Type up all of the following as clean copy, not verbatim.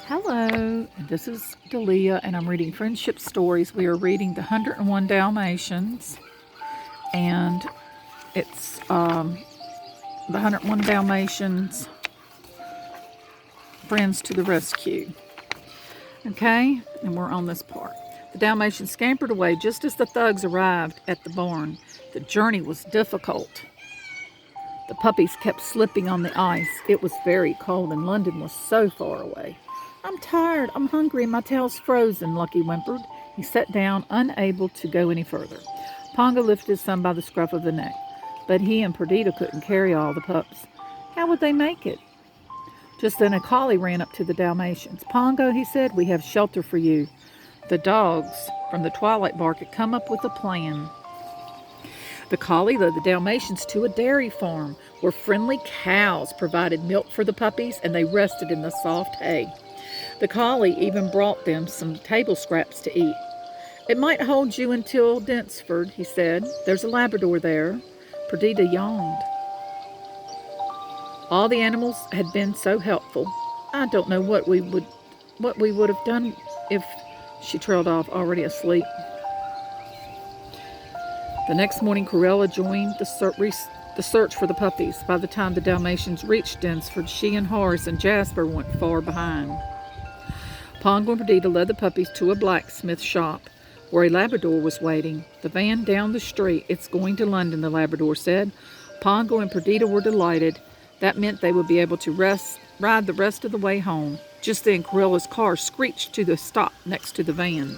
Hello, this is Delia, and I'm reading Friendship Stories. We are reading The 101 Dalmatians, and it's The 101 Dalmatians Friends to the Rescue. Okay, and we're on this part. The Dalmatians scampered away just as the thugs arrived at the barn. The journey was difficult. The puppies kept slipping on the ice. It was very cold, and London was so far away. "I'm tired, I'm hungry, and my tail's frozen," Lucky whimpered. He sat down, unable to go any further. Pongo lifted his son by the scruff of the neck, but he and Perdita couldn't carry all the pups. How would they make it? Just then a collie ran up to the Dalmatians. "Pongo," he said, "we have shelter for you." The dogs from the twilight bark had come up with a plan. The collie led the Dalmatians to a dairy farm where friendly cows provided milk for the puppies, and they rested in the soft hay. The collie even brought them some table scraps to eat. "It might hold you until Densford," he said. "There's a Labrador there." Perdita yawned. All the animals had been so helpful. "I don't know what we would have done if—" She trailed off, already asleep. The next morning, Cruella joined the search for the puppies. By the time the Dalmatians reached Densford, she and Horace and Jasper went far behind. Pongo and Perdita led the puppies to a blacksmith shop where a Labrador was waiting. "The van down the street. It's going to London," the Labrador said. Pongo and Perdita were delighted. That meant they would be able to ride the rest of the way home. Just then, Cruella's car screeched to the stop next to the van.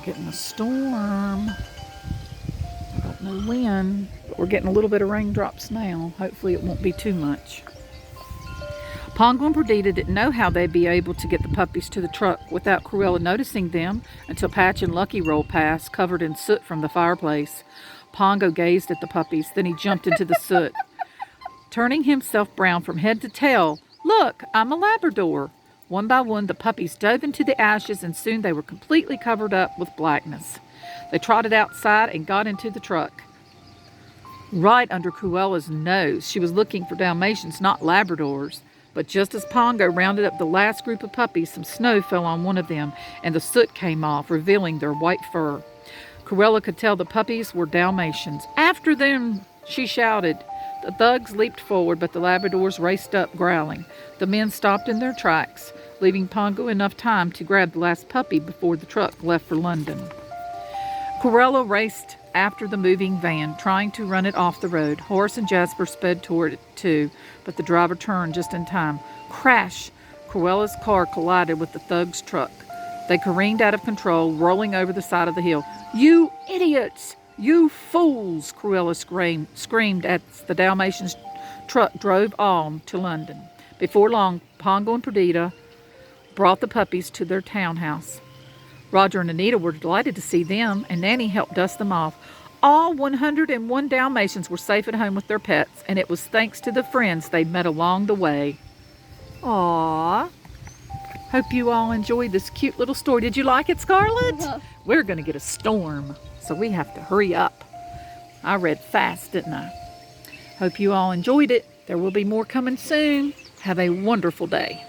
Getting a storm. I don't know when, but we're getting a little bit of raindrops now. Hopefully it won't be too much. Pongo and Perdita didn't know how they'd be able to get the puppies to the truck without Cruella noticing them until Patch and Lucky rolled past, covered in soot from the fireplace. Pongo gazed at the puppies, then he jumped into the soot. Turning himself brown from head to tail, "Look, I'm a Labrador." One by one, the puppies dove into the ashes, and soon they were completely covered up with blackness. They trotted outside and got into the truck. Right under Cruella's nose, she was looking for Dalmatians, not Labradors. But just as Pongo rounded up the last group of puppies, some snow fell on one of them, and the soot came off, revealing their white fur. Cruella could tell the puppies were Dalmatians. "After them!" she shouted. The thugs leaped forward, but the Labradors raced up, growling. The men stopped in their tracks, leaving Pongo enough time to grab the last puppy before the truck left for London. Cruella raced after the moving van, trying to run it off the road. Horace and Jasper sped toward it too, but the driver turned just in time. Crash! Cruella's car collided with the thugs' truck. They careened out of control, rolling over the side of the hill. "You idiots! You fools!" Cruella screamed as the Dalmatians' truck drove on to London. Before long, Pongo and Perdita brought the puppies to their townhouse. Roger and Anita were delighted to see them, and Nanny helped dust them off. All 101 Dalmatians were safe at home with their pets, and it was thanks to the friends they'd met along the way. Aww. Hope you all enjoyed this cute little story. Did you like it, Scarlett? We're going to get a storm, so we have to hurry up. I read fast, didn't I? Hope you all enjoyed it. There will be more coming soon. Have a wonderful day.